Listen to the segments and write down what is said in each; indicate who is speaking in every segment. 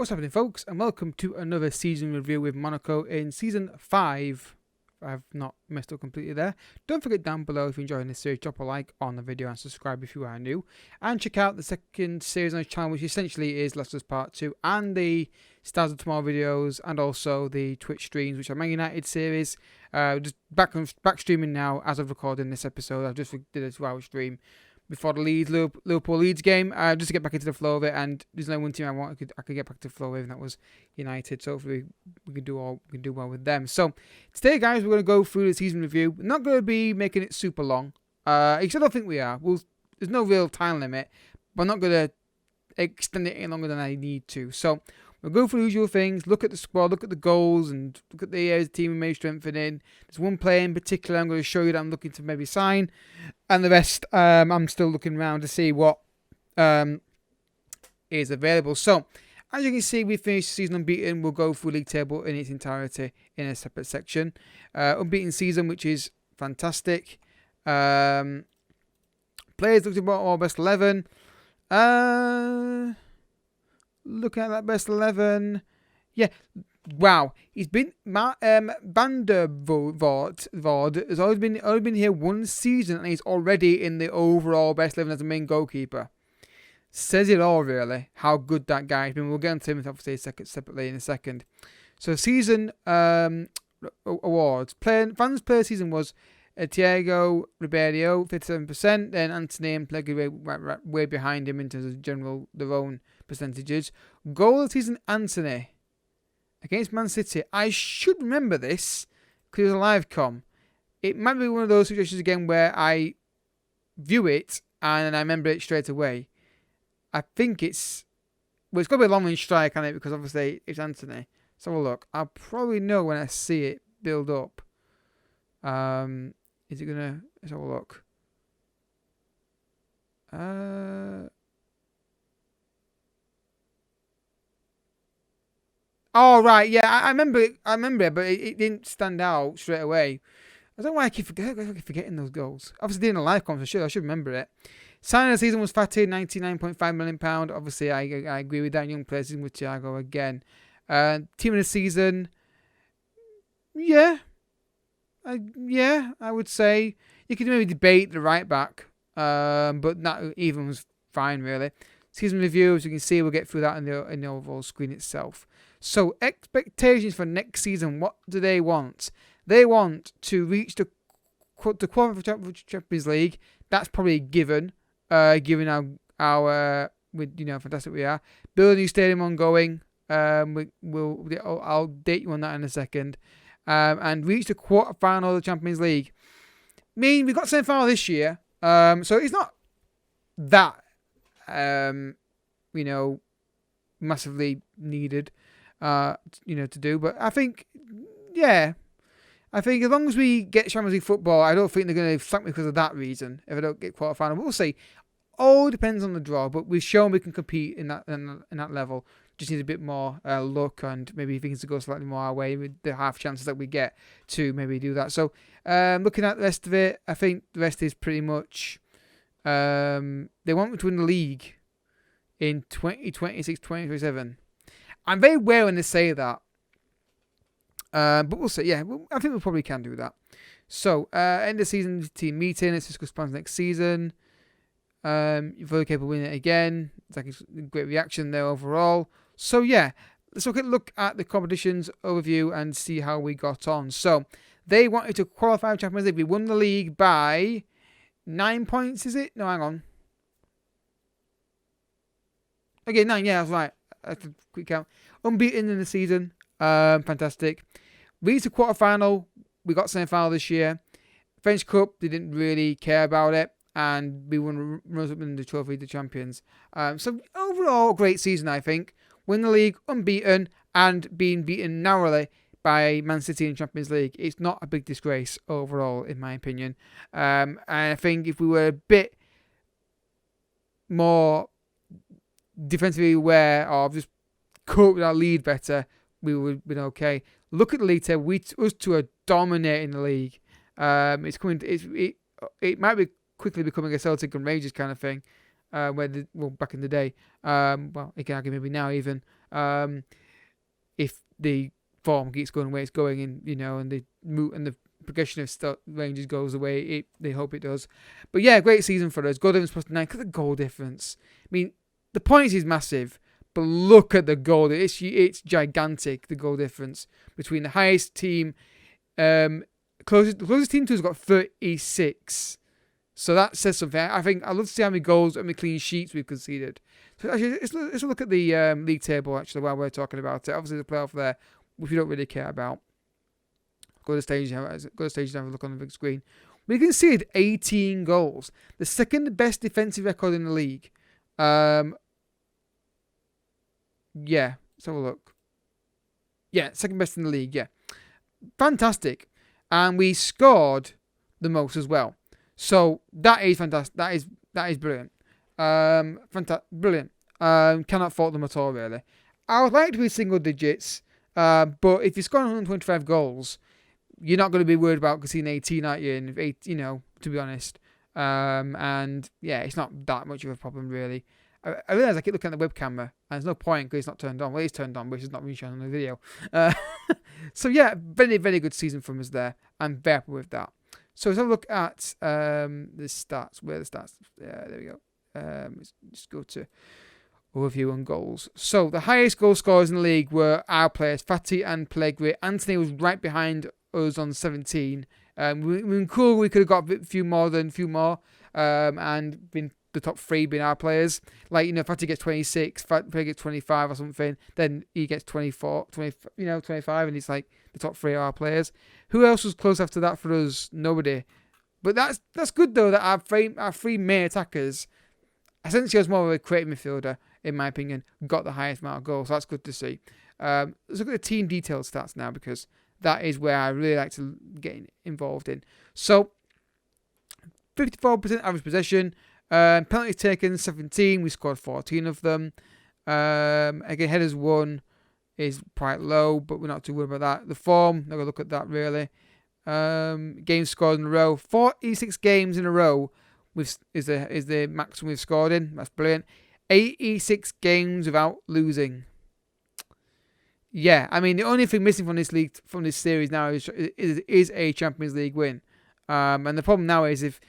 Speaker 1: What's happening, folks, and welcome to another season review with Monaco in Season 5. I've not messed up completely there. Don't forget down below if you're enjoying this series, drop a like on the video and subscribe if you are new. And check out the second series on the channel, which essentially is Last of Us Part 2, and the Stars of Tomorrow videos, and also the Twitch streams, which are Man United series. Just back streaming now as of recording this episode. I just did a 2-hour stream before the Liverpool Leeds game, just to get back into the flow of it. And there's no one team I could get back to the flow with, and that was United. So hopefully we can do well with them. So today, guys, we're going to go through the season review. We're not going to be making it super long. Because I don't think we are. There's no real time limit, but I'm not going to extend it any longer than I need to. So we'll go through the usual things, look at the squad, look at the goals, and look at the areas the team may strengthen in. There's one player in particular I'm going to show you that I'm looking to maybe sign, and the rest I'm still looking around to see what is available. So, as you can see, we finished the season unbeaten. We'll go through league table in its entirety in a separate section. Unbeaten season, which is fantastic. Players looked at our best 11. Looking at that best 11, yeah, wow. He's been Van der Voort has only been here one season, and he's already in the overall best 11 as a main goalkeeper. Says it all, really, how good that guy has been. We'll get into him obviously separately in a second. So season awards. Fans player season was Thiago Ribeiro, 57%. Then Anthony and Pleggy way behind him in terms of their own percentages. Goal of the season, Anthony against Man City. I should remember this because it was a live com. It might be one of those situations again where I view it and I remember it straight away. I think it's got to be a long-range strike on it because obviously it's Anthony. Let's have a look. I'll probably know when I see it build up. Is it gonna? Let's have a look. Oh right, yeah, I remember it. But it didn't stand out straight away. I don't know why I keep forgetting those goals. Obviously, in a live conference, I should remember it. Signing of the season was Fatih, £99.5 million. Obviously, I agree with that. Young player season with Thiago again. Team of the season, yeah. I would say you could maybe debate the right back, but not even was fine really. Season review, as you can see, we'll get through that in the overall screen itself. So expectations for next season, what do they want? They want to reach the qualify for Champions League. That's probably a given, given our fantastic we are. Build a new stadium ongoing. I'll date you on that in a second. And reach the quarterfinal of the Champions League. I mean, we got semi-final this year, so it's not that massively needed, to do. But I think, as long as we get Champions League football, I don't think they're going to sack me because of that reason. If I don't get quarterfinal, we'll see. All depends on the draw, but we've shown we can compete in that level. Just need a bit more luck and maybe things to go slightly more our way with the half chances that we get to maybe do that. So looking at the rest of it, I think the rest is pretty much they want me to win the league in 2026, 2027. I'm very wary when they say that. But we'll see. Yeah, I think we probably can do that. So end of season team meeting. Let's discuss plans next season. You're fully capable of winning it again. It's like a great reaction there overall. So yeah, let's look at the competitions overview and see how we got on. So they wanted to qualify for Champions League. We won the league by 9 points, is it? No, hang on. Okay, 9, yeah, that's right. That's a quick count. Unbeaten in the season. Fantastic. Reached the quarterfinal. We got semi-final this year. French Cup, they didn't really care about it. And we won runners up in the trophy, the champions. So overall, great season, I think. Win the league, unbeaten, and being beaten narrowly by Man City in Champions League. It's not a big disgrace overall, in my opinion. And I think if we were a bit more defensively aware or just cope with our lead better, we would have been okay. Look at the league table. Us two are dominating the league. It's coming. It might be quickly becoming a Celtic and Rangers kind of thing, back in the day. Well, you can argue maybe now even. If the form keeps going the way it's going, and and the progression of Rangers goes the way they hope it does. But yeah, great season for us. Goal difference plus 9. Look at the goal difference. I mean, the points is massive, but look at the goal. It's gigantic, the goal difference between the highest team. The closest team to has got 36. So that says something. I think I'd love to see how many goals and how many clean sheets we've conceded. So actually, let's look at the league table, actually, while we're talking about it. Obviously, the playoff there, which we don't really care about. Go to the stage and have a look on the big screen. We conceded 18 goals. The second best defensive record in the league. Yeah, let's have a look. Yeah, second best in the league, yeah. Fantastic. And we scored the most as well. So that is fantastic. That is brilliant. Brilliant. Cannot fault them at all, really. I would like to be single digits, but if you're scoring 125 goals, you're not going to be worried about conceding 18, aren't you? And to be honest. And yeah, it's not that much of a problem, really. I realise I keep looking at the web camera, and there's no point because it's not turned on. Well, it's turned on, but it's not really shown on the video. So yeah, very, very good season from us there. I'm very happy with that. So let's have a look at the stats. Where are the stats? Yeah, there we go. Let's just go to overview on goals. So the highest goal scorers in the league were our players, Fati and Pellegrini. Anthony was right behind us on 17. Cool, we could have got a few more, and been the top 3 being our players. Like, Fati gets 26, Pellegrini gets 25 or something, then he gets 24, 25, and it's like the top 3 are our players. Who else was close after that for us? Nobody. But that's good, though, that our 3 main attackers, essentially as more of a creative midfielder, in my opinion, got the highest amount of goals. So that's good to see. Let's look at the team detail stats now, because that is where I really like to get involved in. So, 54% average possession. Penalties taken, 17. We scored 14 of them. Again, headers 1 is quite low, but we're not too worried about that. The form, not going to look at that, really. Games scored in a row. 46 games in a row is the maximum we've scored in. That's brilliant. 86 games without losing. Yeah, I mean, the only thing missing from this series now is a Champions League win. And the problem now is if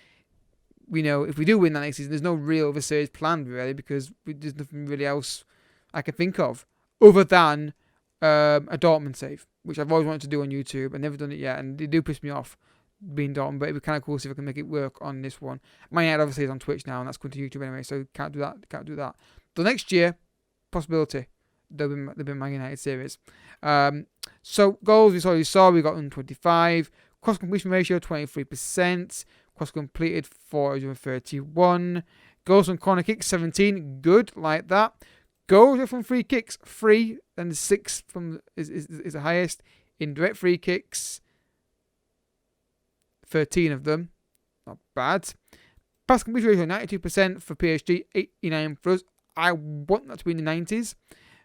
Speaker 1: we do win that next season, there's no real other series planned, really, because there's nothing really else I can think of other than a Dortmund save, which I've always wanted to do on YouTube. I've never done it yet, and they do piss me off being Dortmund, but it'd be kind of cool to see if I can make it work on this one. My ad obviously is on Twitch now, and that's going to YouTube anyway, so can't do that. The next year, possibility. There'll be Man United series. So goals we already saw, we got 125. Cross completion ratio 23%. Cross completed 431. Goals from corner kicks 17. Good, like that. Goals from free kicks 3, and the 6 from is the highest. Indirect free kicks 13 of them. Not bad. Pass completion ratio 92% for PSG, 89 for us. I want that to be in the 90s.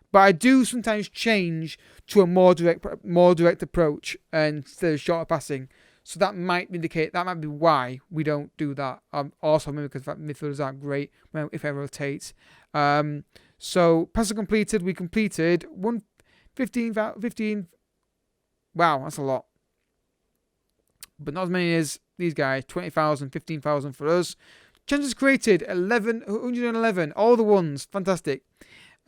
Speaker 1: But I do sometimes change to a more direct approach instead of shorter passing. So that might indicate, that might be why we don't do that. Also, maybe because midfielders aren't great if I rotate. So passes completed, we completed 15. Wow, that's a lot. But not as many as these guys. 20,000, 15,000 for us. Chances created 111. All the ones, fantastic.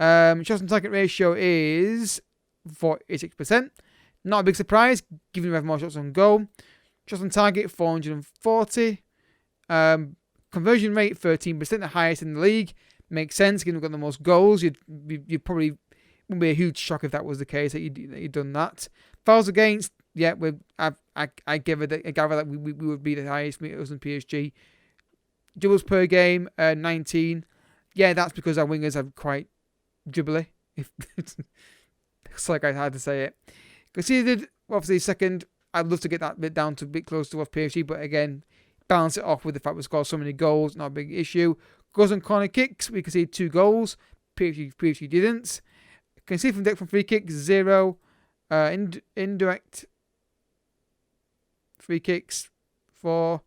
Speaker 1: Shots on target ratio is 46%. Not a big surprise, given we have more shots on goal. Shots on target 440. Conversion rate 13%, the highest in the league. Makes sense, given we've got the most goals. You'd probably wouldn't be a huge shock if that was the case that you'd done that. Fouls against, yeah, I gather that we would be the highest us in PSG. Dribbles per game 19. Yeah, that's because our wingers are quite dribbly. It's like I had to say it. Conceded, obviously second. I'd love to get that bit down to a bit close to what PSG, but again, balance it off with the fact we scored so many goals. Not a big issue. Goals on corner kicks, we conceded 2 goals. PSG didn't. Conceded from deck from free kicks 0. Indirect free kicks 4.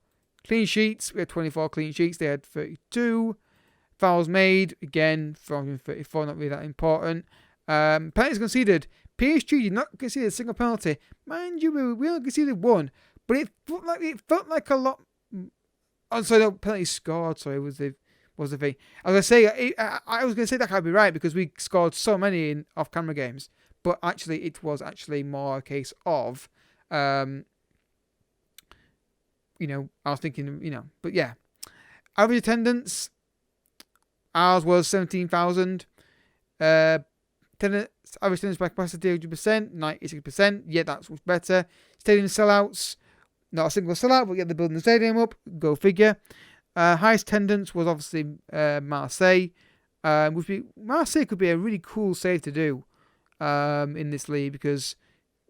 Speaker 1: Clean sheets, we had 24 clean sheets. They had 32. Fouls made, again, 434, not really that important. Penalties conceded. PSG did not concede a single penalty. Mind you, we only conceded one, but it felt like a lot. Oh, sorry, no, penalties scored. Sorry, was the thing. I was gonna say that can't be right because we scored so many in off-camera games, but actually it was actually more a case of, I was thinking, but yeah, average attendance. Ours was 17,000. Average attendance by capacity 100%, 96%. Yeah, that's much better. Stadium sellouts. Not a single sellout, but get the building the stadium up. Go figure. Highest attendance was obviously Marseille. Marseille could be a really cool save to do in this league because,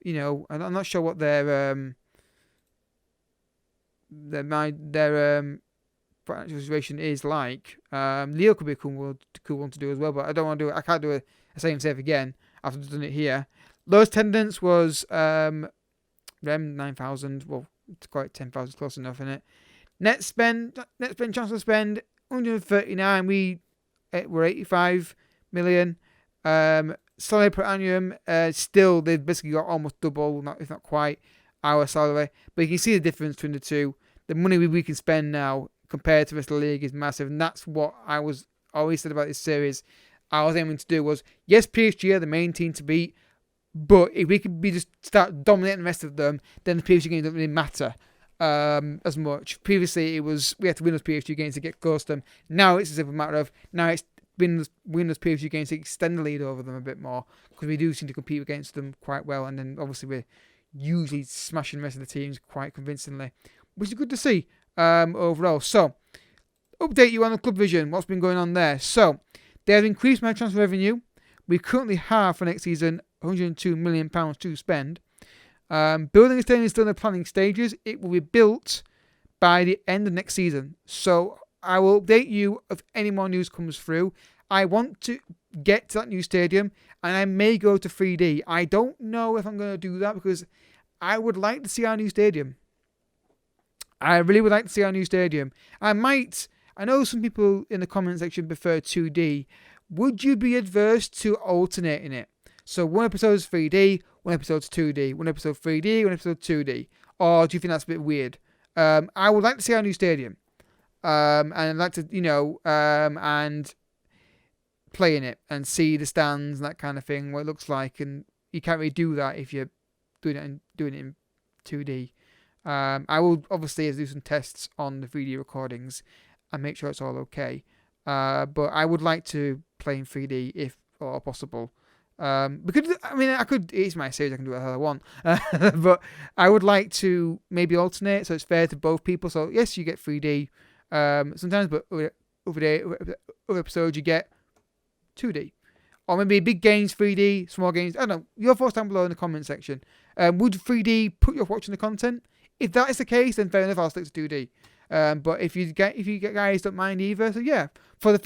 Speaker 1: I'm not sure what their financial situation is like. Lille could be a cool one to do as well, but I don't want to do it. I can't do a same save again after I've done it here. Lowest attendance was 9,000. Well, it's quite 10,000, close enough, isn't it? Net spend, transfer spend, 139. We were 85 million. Salary per annum, still they've basically got almost double, if not quite, our salary. But you can see the difference between the two. The money we can spend now compared to the rest of the league is massive, and that's what I was always said about this series. I was aiming to do was, yes, PSG are the main team to beat, but if we could just start dominating the rest of them, then the PSG games don't really matter as much. Previously, it was we had to win those PSG games to get close to them. Now it's a simple matter of win those PSG games to extend the lead over them a bit more because we do seem to compete against them quite well, and then obviously we're usually smashing the rest of the teams quite convincingly, which is good to see overall. So, update you on the club vision, what's been going on there. So, they have increased my transfer revenue. We currently have for next season £102 million to spend. Building a stadium is still in the planning stages. It will be built by the end of next season. So I will update you if any more news comes through. I want to get to that new stadium and I may go to 3D. I don't know if I'm going to do that because I would like to see our new stadium. I really would like to see our new stadium. I know some people in the comment section prefer 2D. Would you be adverse to alternating it? So one episode is 3D, one episode's 2D, one episode 3D, one episode 2D. Or do you think that's a bit weird? I would like to see our new stadium. And I'd like to, and play in it and see the stands and that kind of thing, what it looks like. And you can't really do that if you're doing it in 2D. I will obviously do some tests on the 3D recordings and make sure it's all okay. But I would like to play in 3D if or possible. It's my series, I can do whatever I want. But I would like to maybe alternate so it's fair to both people. So yes, you get 3D sometimes, but other episodes you get 2D. Or maybe big games 3D, small games. I don't know. Your thoughts down below in the comment section. Would 3D put you off watching the content? If that is the case, then fair enough, I'll stick to 2D. But if you guys don't mind either, so yeah. For the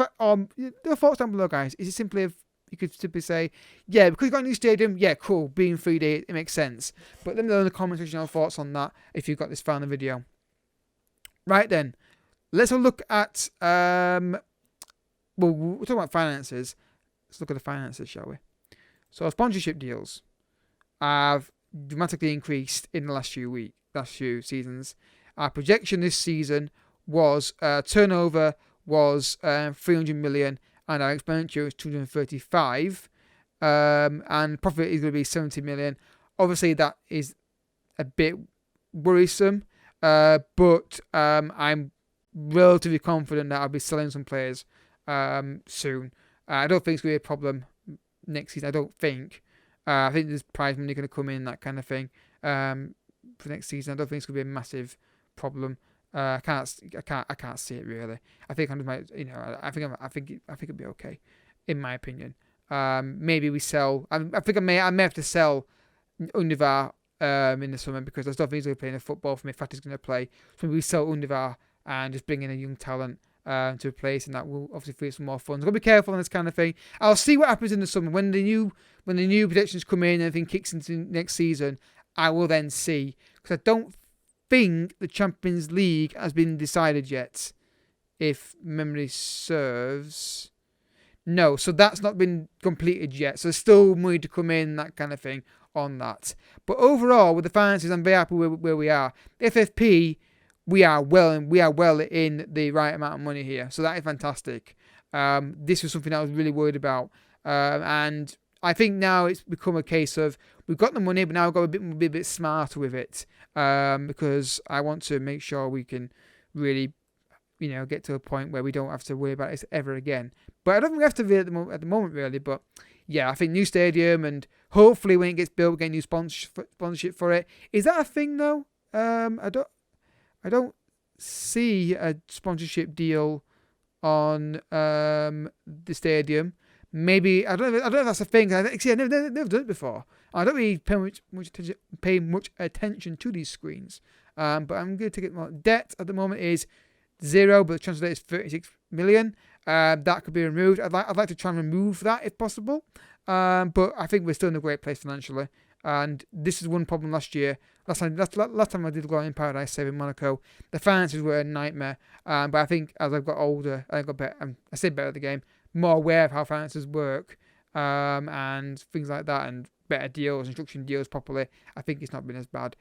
Speaker 1: thoughts down below, guys. Is it simply if you could simply say, yeah, because you've got a new stadium, yeah, cool, being 3D, it makes sense. But let me know in the comment section your thoughts on that if you've got this far in the video. Right then, let's have a look at, we're talking about finances. Let's look at the finances, shall we? So sponsorship deals have dramatically increased in the last few seasons. Our projection this season was turnover was 300 million and our expenditure is 235 and profit is going to be 70 million. Obviously that is a bit worrisome, but I'm relatively confident that I'll be selling some players soon. I don't think it's going to be a problem next season. I don't think. I think there's prize money going to come in, that kind of thing, for next season. I don't think it's going to be a massive problem. I can't see it really. I think I think it'll be okay, in my opinion. Maybe we sell. I think I may have to sell Undivar in the summer because I don't think he's going to play in football for me. Fatty's going to play. So maybe we sell Undivar and just bring in a young talent to replace, and that will obviously free some more funds. I've got to be careful on this kind of thing. I'll see what happens in the summer when the new projections come in and everything kicks into next season. I will then see, because I don't think the Champions League has been decided yet, if memory serves. No, so that's not been completed yet. So there's still money to come in, that kind of thing on that. But overall, with the finances, I'm very happy where we are. FFP, we are well in the right amount of money here. So that is fantastic. This was something I was really worried about. And I think now it's become a case of we've got the money, but now we've got to be a bit smarter with it. Because I want to make sure we can really, get to a point where we don't have to worry about this ever again. But I don't think we have to be at the moment, really. But yeah, I think new stadium, and hopefully when it gets built, we get new sponsorship for it. Is that a thing though? I don't see a sponsorship deal on the stadium. Maybe I don't know if that's a thing. I've never done it before. I don't really pay much attention to these screens. But I'm going to get more. Debt at the moment is 0, but the transfer rate is 36 million. That could be removed. I'd like to try and remove that if possible. But I think we're still in a great place financially. And this is one problem last year. Last time I did go in Paradise Save in Monaco, the finances were a nightmare. But I think as I've got older, I got better. I say better at the game, more aware of how finances work, and things like that, and better deals, instruction deals properly. I think it's not been as bad.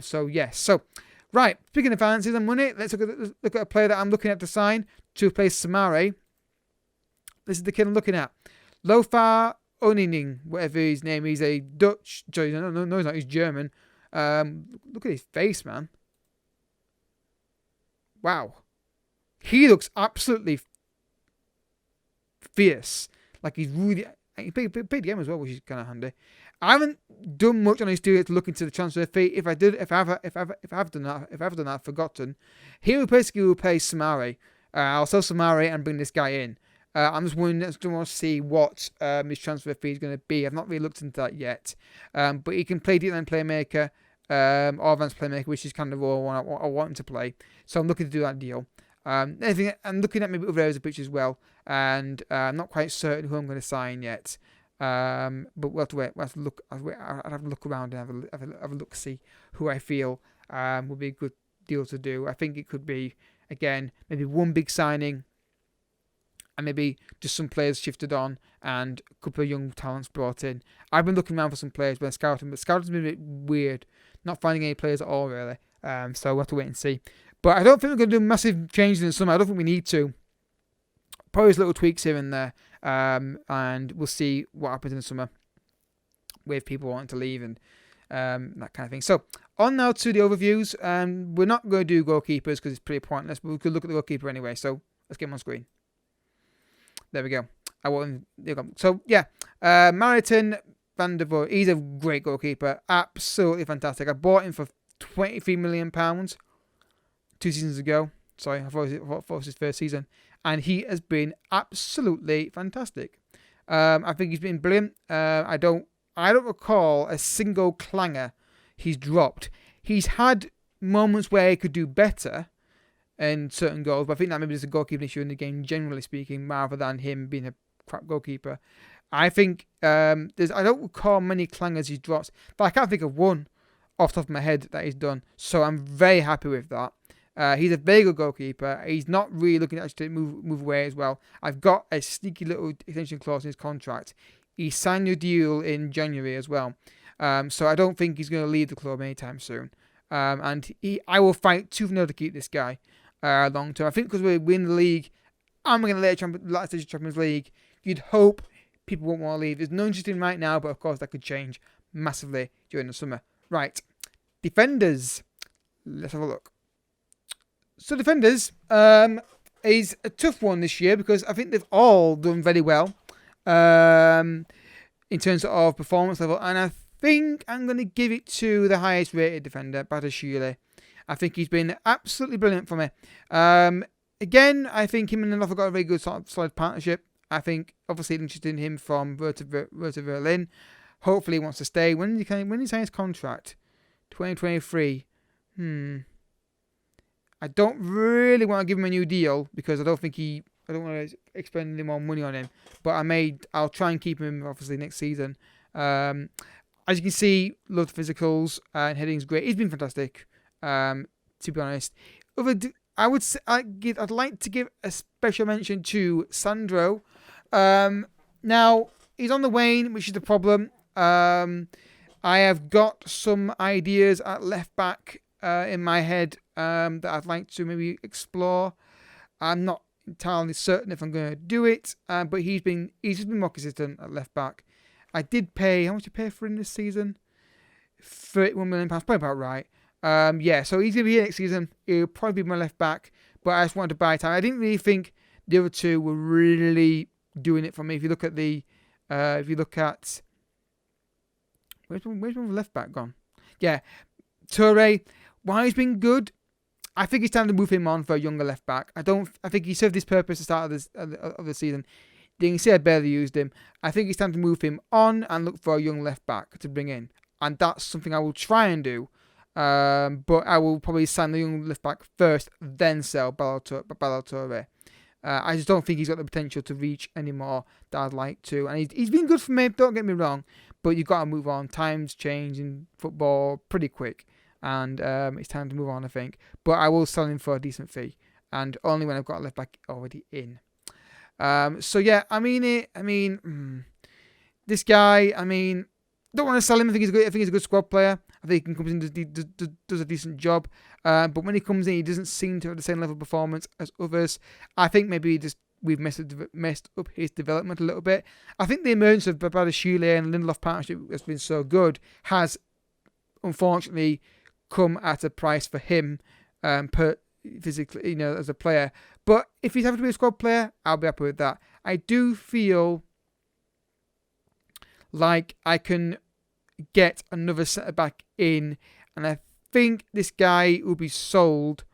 Speaker 1: So yes. So right, speaking of finances and money, let's look at a player that I'm looking at to sign to replace Samari. This is the kid I'm looking at. Lothar Onining, whatever his name. He's a Dutch. No, he's not. He's German. Look at his face, man. Wow. He looks absolutely fierce. Like he's really. He played the game as well, which is kind of handy. I haven't done much on his studio to look into the transfer fee. If I've done that, I've forgotten. He will basically replace Samari. I'll sell Samari and bring this guy in. I'm just wondering, I just want to see what his transfer fee is going to be. I've not really looked into that yet. But he can play deep line playmaker, or advanced playmaker, which is kind of all I want him to play. So I'm looking to do that deal. I'm looking at maybe other areas of the pitch as well, and I'm not quite certain who I'm going to sign yet. But we'll have to wait. I'll have a look around and have a look, see who I feel would be a good deal to do. I think it could be, again, maybe one big signing, and maybe just some players shifted on and a couple of young talents brought in. I've been looking around for some players when scouting, but scouting's been a bit weird, not finding any players at all really. So we'll have to wait and see. But I don't think we're going to do massive changes in the summer. I don't think we need to. Probably little tweaks here and there. And we'll see what happens in the summer with people wanting to leave and that kind of thing. So on now to the overviews. We're not going to do goalkeepers because it's pretty pointless, but we could look at the goalkeeper anyway. So let's get him on screen. There we go. So yeah, Mariton van der Voort. He's a great goalkeeper. Absolutely fantastic. I bought him for £23 million 2 seasons ago. Sorry, I thought it was his first season. And he has been absolutely fantastic. I think he's been brilliant. I don't recall a single clanger he's dropped. He's had moments where he could do better in certain goals, but I think that maybe there's a goalkeeping issue in the game, generally speaking, rather than him being a crap goalkeeper. I think I don't recall many clangers he's dropped, but I can't think of one off the top of my head that he's done. So I'm very happy with that. He's a very good goalkeeper. He's not really looking to actually move away as well. I've got a sneaky little extension clause in his contract. He signed a deal in January as well. So I don't think he's going to leave the club anytime soon. And I will fight tooth and nail to keep this guy long term. I think because we win the league, I'm going to let the Champions League. You'd hope people won't want to leave. There's no interest in right now, but of course that could change massively during the summer. Right. Defenders. Let's have a look. So defenders is a tough one this year because I think they've all done very well in terms of performance level, and I think I'm going to give it to the highest rated defender, Bhattacharya. I think he's been absolutely brilliant for me. Again, I think him and Another got a very good solid partnership. I think obviously interested in him from Hertha Berlin. Hopefully he wants to stay. When he signs his contract? 2023. I don't really want to give him a new deal because I don't want to expend any more money on him. But I'll try and keep him obviously next season. As you can see, loads of physicals and heading's great. He's been fantastic. To be honest, I'd like to give a special mention to Sandro. Now, he's on the wane, which is the problem. I have got some ideas at left back in my head that I'd like to maybe explore. I'm not entirely certain if I'm going to do it, but he's just been more consistent at left back. I did pay, how much did I pay for him this season? £31 million, probably about right. So he's going to be here next season. He'll probably be my left back, but I just wanted to buy time. I didn't really think the other two were really doing it for me. If you look at where's my left back gone? Yeah, Toure, while he's been good, I think it's time to move him on for a younger left back. I think he served his purpose at the start of the season. You can see I barely used him. I think it's time to move him on and look for a young left back to bring in. And that's something I will try and do. But I will probably sign the young left back first, then sell Balotore. I just don't think he's got the potential to reach any more that I'd like to. And he's been good for me, don't get me wrong. But you've got to move on. Times change in football pretty quick. And it's time to move on, I think. But I will sell him for a decent fee. And only when I've got a left back already in. This guy, don't want to sell him. I think he's a good squad player. I think he comes in does a decent job. But when he comes in, he doesn't seem to have the same level of performance as others. I think maybe we've messed up his development a little bit. I think the emergence of Babadashile and Lindelof partnership has been so good has unfortunately come at a price for him physically, as a player. But if he's having to be a squad player, I'll be happy with that. I do feel like I can get another centre back in, and I think this guy will be sold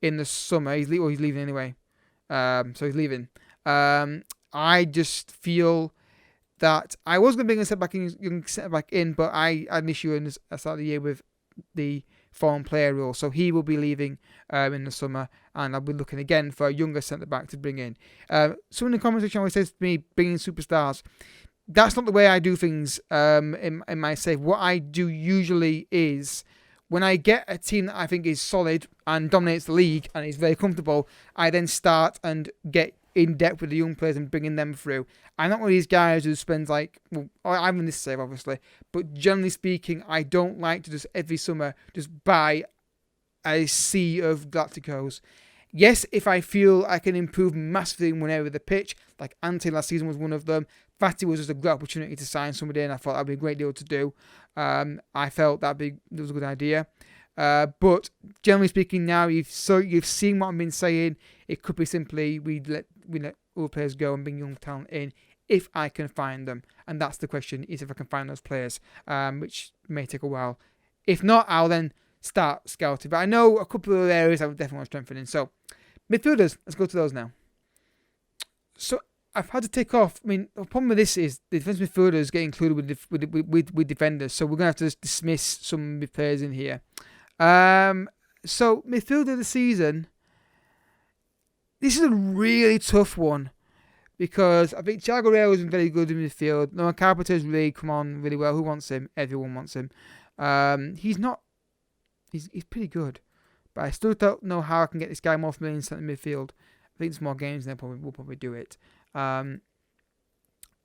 Speaker 1: in the summer. He's leaving anyway, so he's leaving. I just feel that I was going to bring a young centre back in, but I had an issue at the start of the year with the foreign player rule, so he will be leaving in the summer, and I'll be looking again for a younger centre back to bring in. Someone in the comment section always says to me, bringing superstars. That's not the way I do things in my save. What I do usually is, when I get a team that I think is solid and dominates the league and is very comfortable, I then start and get in depth with the young players and bringing them through. I'm not one of these guys who spends I'm in this save obviously, but generally speaking, I don't like to just every summer just buy a sea of Galacticos. Yes, if I feel I can improve massively in one area of the pitch, like Ante last season was one of them. Fatty was just a great opportunity to sign somebody, and I thought that'd be a great deal to do. I felt that was a good idea. But generally speaking, now you've seen what I've been saying. It could be simply we let all players go and bring young talent in if I can find them, and that's the question: is if I can find those players, which may take a while. If not, I'll then start scouting. But I know a couple of areas I would definitely want to strengthen in. So midfielders, let's go to those now. So I've had to take off. The problem with this is the defensive midfielders get included with defenders, so we're going to have to just dismiss some players in here. So midfielder of the season, this is a really tough one because I think Thiago Real has been very good in midfield. Noah Carpenter's really come on really well. Who wants him? Everyone wants him. He's pretty good, but I still don't know how I can get this guy more familiar in centre midfield. I think there's more games and we'll probably do it. I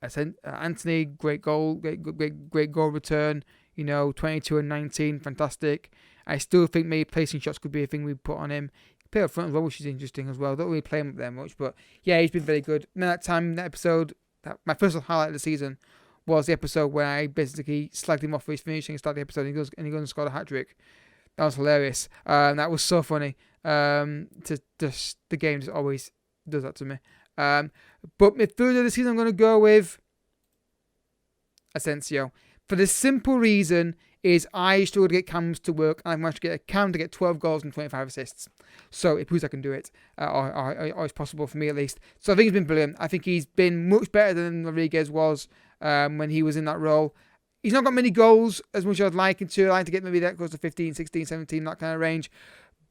Speaker 1: said Anthony, great goal return. 22 and 19, fantastic. I still think maybe placing shots could be a thing we put on him. Play up front as well, which is interesting as well. Don't really play him up there much, but yeah, he's been very good. And that episode, my first highlight of the season was the episode where I basically slagged him off for his finishing, start the episode, and he goes and scored a hat trick. That was hilarious. That was so funny. The game just always does that to me. But midfielder of the season, I'm going to go with Asensio. For the simple reason is I struggle to get Cams to work, and I've managed to get a Cam to get 12 goals and 25 assists. So it proves I can do it, or it's possible for me at least. So I think he's been brilliant. I think he's been much better than Rodriguez was when he was in that role. He's not got many goals as much as I'd like him to. I'd like to get maybe that goes to 15, 16, 17, that kind of range.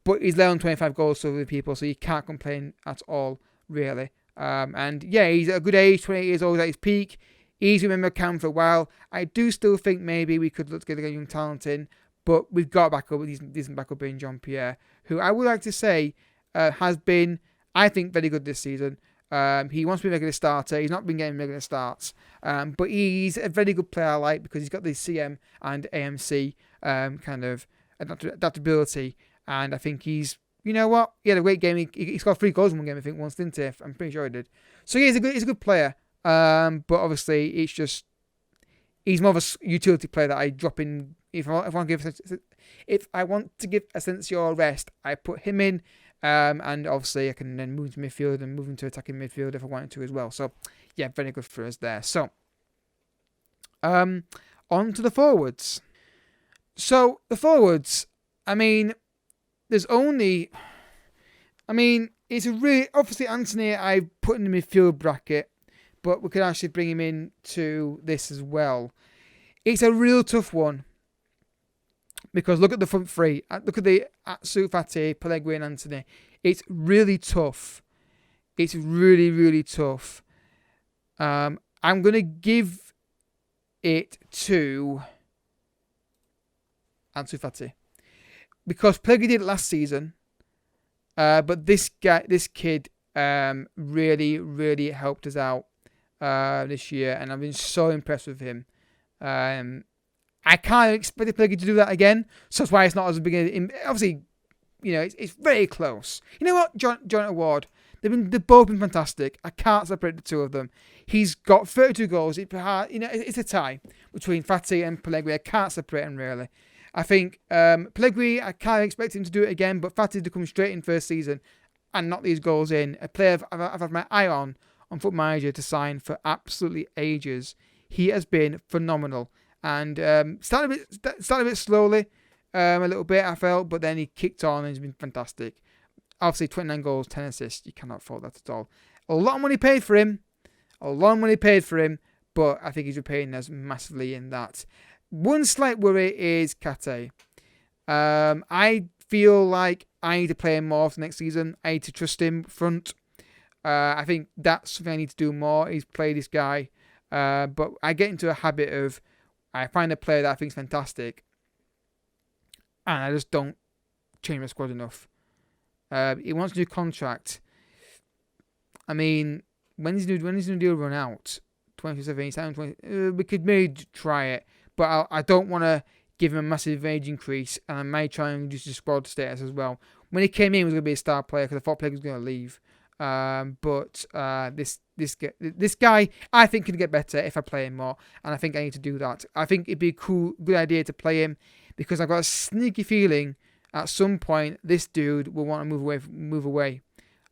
Speaker 1: But he's led on 25 goals to other people, so you can't complain at all, really. And yeah, he's at a good age, 28 years old at his peak. He's been in Cam for a while. I do still think maybe we could look to get a young talent in, but we've got backup, decent backup in Jean-Pierre, who I would like to say has been, I think, very good this season. He wants to be a regular starter. He's not been getting regular starts. But he's a very good player I like because he's got the CM and AMC kind of adaptability. And I think he's, you know what? He had a great game. He scored 3 goals in one game, I think, once, didn't he? I'm pretty sure he did. So yeah, he's a good player. But obviously, it's just he's more of a utility player that I drop in if I want to give Asensio a rest. I put him in, and obviously I can then move to midfield and move into attacking midfield if I wanted to as well. So yeah, very good for us there. So on to the forwards. So the forwards, it's a really, obviously Anthony I put in the midfield bracket, but we could actually bring him in to this as well. It's a real tough one because look at the front three. Look at the Ansu Fati, Pellegrini and Anthony. It's really tough. It's really, really tough. I'm going to give it to Ansu Fati because Pellegrini did it last season. But this kid really, really helped us out this year, and I've been so impressed with him. I can't expect Pellegrini to do that again, so that's why it's not as big. Obviously, it's very close. You know what, joint award. They've both been fantastic. I can't separate the two of them. He's got 32 goals. It's a tie between Fati and Pellegrini. I can't separate them really. I think Pellegrini, I can't expect him to do it again, but Fati to come straight in first season and knock these goals in. A player I've had my eye on Foot Manager to sign for absolutely ages. He has been phenomenal. And started a bit slowly, a little bit I felt, but then he kicked on and he's been fantastic. Obviously 29 goals, 10 assists, you cannot fault that at all. A lot of money paid for him, but I think he's repaying us massively in that. One slight worry is Kate. I feel like I need to play him more for next season. I need to trust him front. I think that's something I need to do more. He's played this guy. But I get into a habit of I find a player that I think is fantastic and I just don't change my squad enough. He wants a new contract. When's his new deal run out? 2017, we could maybe try it. But I don't want to give him a massive wage increase, and I may try and reduce his squad status as well. When he came in, he was going to be a star player because I thought Plague was going to leave. But this guy, I think, can get better if I play him more, and I think I need to do that. I think it'd be a good idea to play him because I've got a sneaky feeling at some point this dude will want to move away.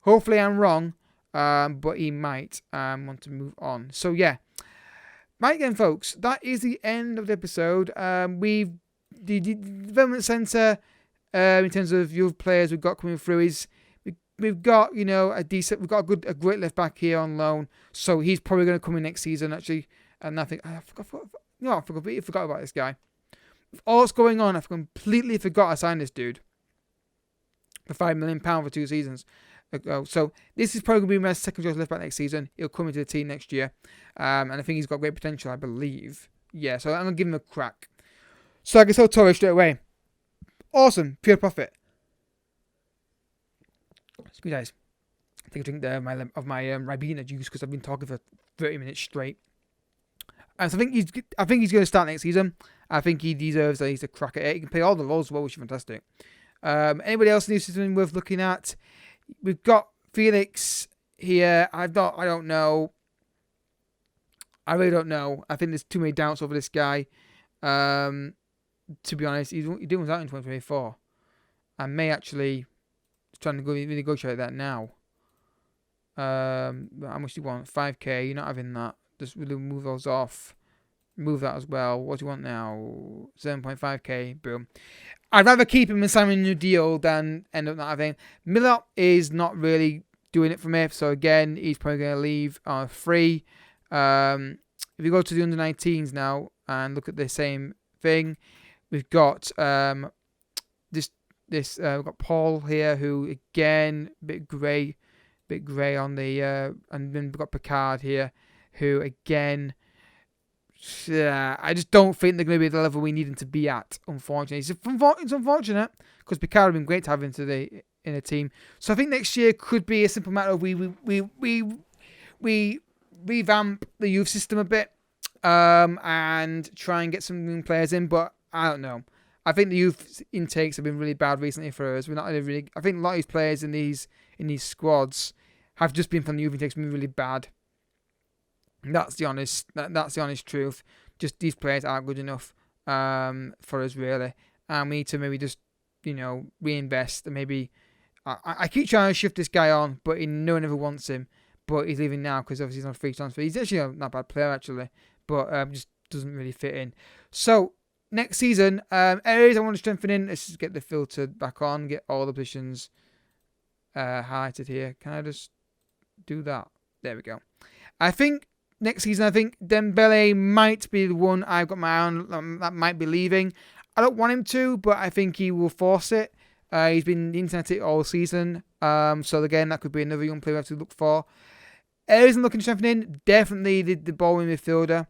Speaker 1: Hopefully, I'm wrong, but he might want to move on. So yeah. Right then, folks, that is the end of the episode. The development centre, in terms of youth players we've got coming through, we've got a great left back here on loan, so he's probably going to come in next season actually. And I think I forgot about this guy. With all that's going on, I've completely forgot I signed this dude for £5 million for 2 seasons. So this is probably going to be my second choice left back next season. He'll come into the team next year, and I think he's got great potential, I believe. Yeah, so I'm going to give him a crack. So I can sell Torres straight away. Awesome, pure profit. Excuse me, guys. Take a drink there of my Ribena juice because I've been talking for 30 minutes straight. And so I think he's going to start next season. I think he deserves at least a crack at it. He can play all the roles as well, which is fantastic. Anybody else needs something worth looking at? We've got Felix here. I don't know. I really don't know. I think there's too many doubts over this guy. To be honest, he's doing that in 2024. I may actually trying to renegotiate that now. How much do you want? 5k. You're not having that. Just really move those off. Move that as well. What do you want now? 7.5k. Boom. I'd rather keep him and sign a new deal than end up not having. Miller is not really doing it for me. So again, he's probably going to leave free. If you go to the under 19s now and look at the same thing, we've got we've got Paul here, who again bit grey on the and then we've got Picard here, who again. I just don't think they're going to be at the level we need them to be at, unfortunately. It's unfortunate because Picard would have been great to have in a team. So I think next year could be a simple matter of we we revamp the youth system a bit, and try and get some young players in. But I don't know. I think the youth intakes have been really bad recently for us. We're not really. I think a lot of these players in these squads have just been from the youth intakes, been really bad. That's the honest truth. Just these players aren't good enough for us really, and we need to maybe just reinvest and maybe. I keep trying to shift this guy on, but no one ever wants him. But he's leaving now because obviously he's on free transfer. He's actually not a bad player actually, but just doesn't really fit in. So next season, areas I want to strengthen in. Let's just get the filter back on, get all the positions highlighted here. Can I just do that? There we go. I think next season, Dembele might be the one I've got my eye on that might be leaving. I don't want him to, but I think he will force it. He's been internet all season. So again, that could be another young player we have to look for. Areas I'm looking to strengthen in, definitely the ball in midfielder.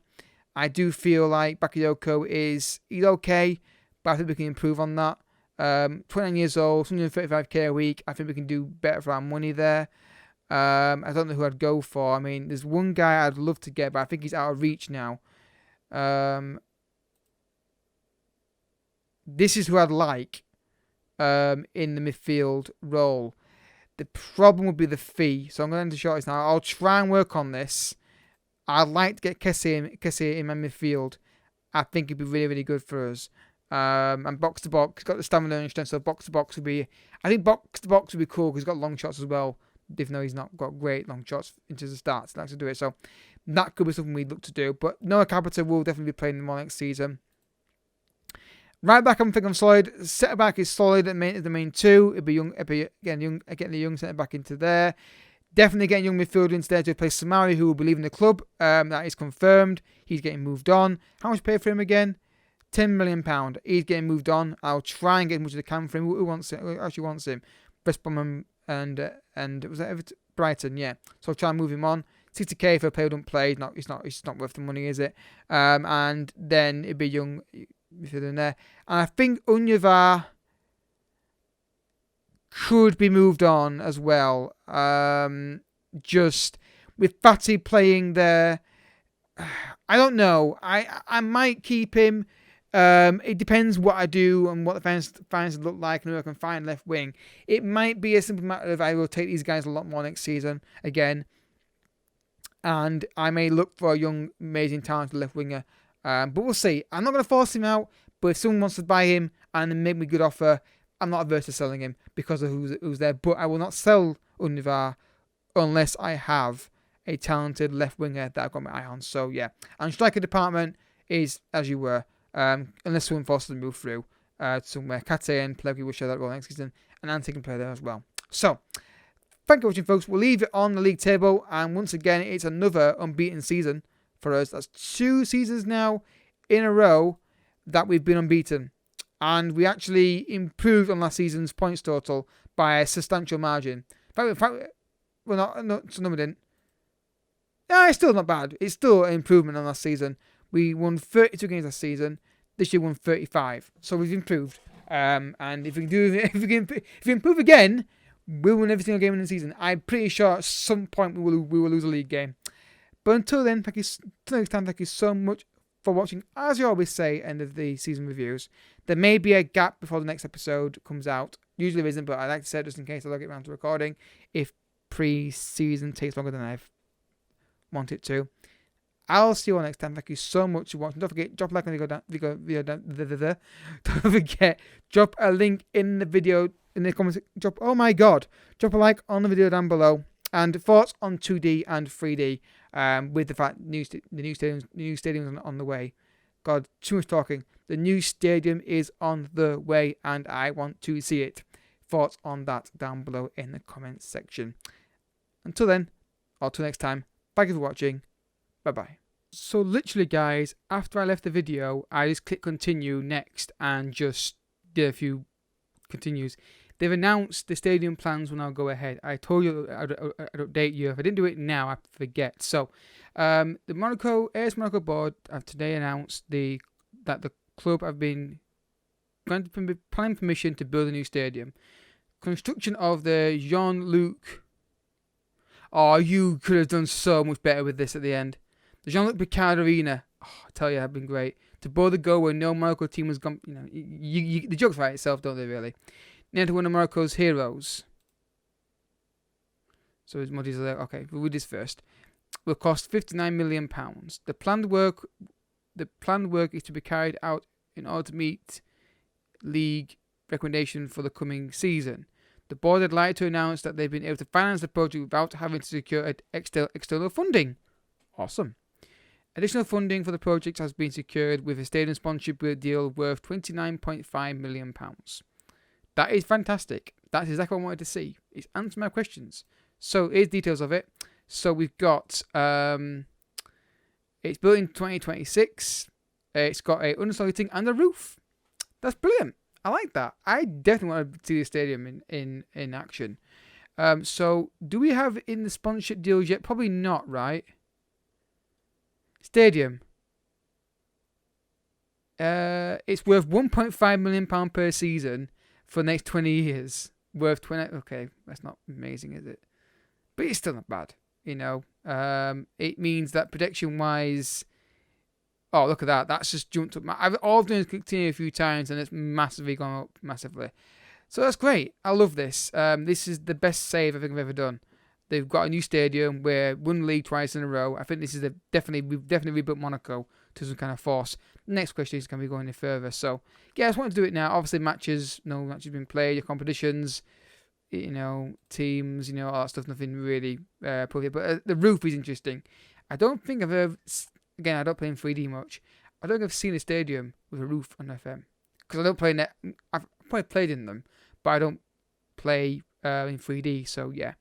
Speaker 1: I do feel like Bakayoko he's okay, but I think we can improve on that. 29 years old, 135k a week. I think we can do better for our money there. I don't know who I'd go for. I mean, there's one guy I'd love to get, but I think he's out of reach now. This is who I'd like in the midfield role. The problem would be the fee, so I'm going to end the shortest now. I'll try and work on this. I'd like to get Kessie in my midfield. I think it'd be really, really good for us. And box to box, he's got the stamina and strength, so box to box would be. I think box to box would be cool because he's got long shots as well. Even though he's not got great long shots into the starts, he likes to do it. So that could be something we'd look to do. But Noah Capita will definitely be playing more next season. Right back, I'm thinking I'm solid. Centre back is solid. The main two. It'd be young. Getting the young centre back into there. Definitely getting young midfielder into there to replace Samari, who will be leaving the club. That is confirmed. He's getting moved on. How much pay for him again? £10 million. He's getting moved on. I'll try and get as much as I can for him. Who wants it? Who actually wants him? West Brom and was that Everton? Brighton? Yeah. So I'll try and move him on. 60k for a player who don't play. It's not worth the money, is it? And then it'd be young midfielder in there. And I think Unyavar could be moved on as well. Just with Fati playing there, I don't know. I might keep him. It depends what I do and what the fans look like and who I can find left wing. It might be a simple matter of I will take these guys a lot more next season again, and I may look for a young, amazing, talented left winger. But we'll see. I'm not going to force him out, but if someone wants to buy him and then make me a good offer, I'm not averse to selling him because of who's there. But I will not sell Univar unless I have a talented left winger that I've got my eye on. So yeah, and striker department is as you were. Unless someone forces them to move through somewhere. Kate and Pleggy will share that role next season, and Antti can play there as well. So, thank you for watching, folks. We'll leave it on the league table, and once again, it's another unbeaten season for us. That's 2 seasons now in a row that we've been unbeaten, and we actually improved on last season's points total by a substantial margin. In fact well, not we didn't. Yeah, it's still not bad. It's still an improvement on last season. We won 32 games last season. This year we won 35. So we've improved. And if we improve again, we'll win every single game in the season. I'm pretty sure at some point we will lose a league game. But until then, till next time, thank you so much for watching. As you always say, end of the season reviews, there may be a gap before the next episode comes out. Usually there isn't, but I like to say it just in case I don't get around to recording. If pre-season takes longer than I want it to. I'll see you all next time. Thank you so much for watching. Don't forget, drop a like on the video down. Don't forget, drop a link in the video in the comments. Drop a like on the video down below. And thoughts on 2D and 3D. With the fact the new stadium's on the way. God, too much talking. The new stadium is on the way, and I want to see it. Thoughts on that down below in the comments section. Until then, or till next time. Thank you for watching. Bye-bye. So literally, guys, after I left the video, I just clicked continue next and just did a few continues. They've announced the stadium plans will now go ahead. I told you I'd update you. If I didn't do it now, I forget. So the AS Monaco board have today announced that the club have been granted planning permission to build a new stadium. Construction of the Jean-Luc... Oh, you could have done so much better with this at the end. The Jean-Luc Picard Arena. Oh, I tell you, have been great. To both the goal where no Monaco team was gone. The jokes write itself, don't they? Really. Now to one of Morocco's heroes. So his money's there. Okay, we'll read this first. Will cost £59 million. The planned work is to be carried out in order to meet league recommendation for the coming season. The board would like to announce that they've been able to finance the project without having to secure external funding. Awesome. Additional funding for the project has been secured with a stadium sponsorship deal worth £29.5 million. That is fantastic. That's exactly what I wanted to see. It's answered my questions. So here's details of it. So we've got it's built in 2026. It's got a underside heating and a roof. That's brilliant. I like that. I definitely want to see the stadium in action. So do we have in the sponsorship deals yet? Probably not, right? Stadium. It's worth £1.5 million per season for the next 20 years. Worth 20. Okay, that's not amazing, is it? But it's still not bad. It means that protection-wise. Oh, look at that. That's just jumped up. All I've done is continue a few times and it's massively gone up massively. So that's great. I love this. This is the best save I think I've ever done. They've got a new stadium where won the league twice in a row. I think this is we've definitely rebuilt Monaco to some kind of force. Next question is, can we go any further? So, yeah, I just want to do it now. Obviously, no matches been played, your competitions, teams, all that stuff, nothing really perfect. But the roof is interesting. I don't think I've ever... Again, I don't play in 3D much. I don't think I've seen a stadium with a roof on FM. Because I don't play net. I've probably played in them, but I don't play in 3D. So, yeah.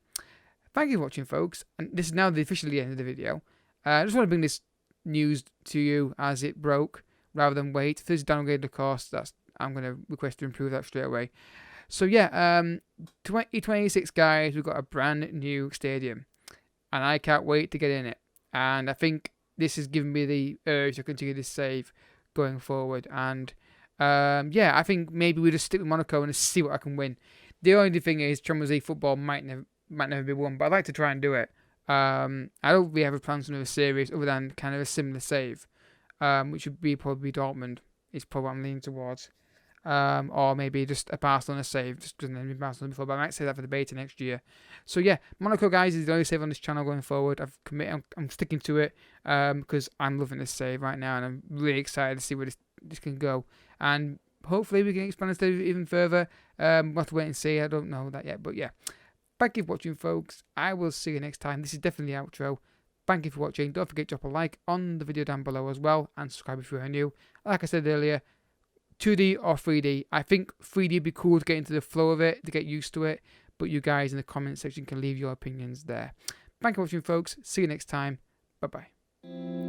Speaker 1: Thank you for watching, folks. And this is now the officially end of the video. I just want to bring this news to you as it broke, rather than wait. If there's downgraded the cost, I'm going to request to improve that straight away. So, yeah. 2026, guys, we've got a brand new stadium. And I can't wait to get in it. And I think this has given me the urge to continue this save going forward. And, yeah, I think maybe we just stick with Monaco and see what I can win. The only thing is, Champions League football might never be won, but I'd like to try and do it. I don't really have a plan for another series other than kind of a similar save, which would be probably Dortmund. Is probably what I'm leaning towards. Or maybe just a Barcelona save, just doesn't have been Barcelona before, but I might say that for the beta next year. So yeah, Monaco, guys, is the only save on this channel going forward. I'm sticking to it because I'm loving this save right now, and I'm really excited to see where this can go. And hopefully we can expand this even further. We'll have to wait and see. I don't know that yet, but yeah. Thank you for watching, folks. I will see you next time. This is definitely the outro. Thank you for watching. Don't forget to drop a like on the video down below as well, and subscribe if you are new. Like I said earlier, 2D or 3D. I think 3D would be cool to get into the flow of it, to get used to it. But you guys in the comment section can leave your opinions there. Thank you for watching, folks. See you next time. Bye-bye.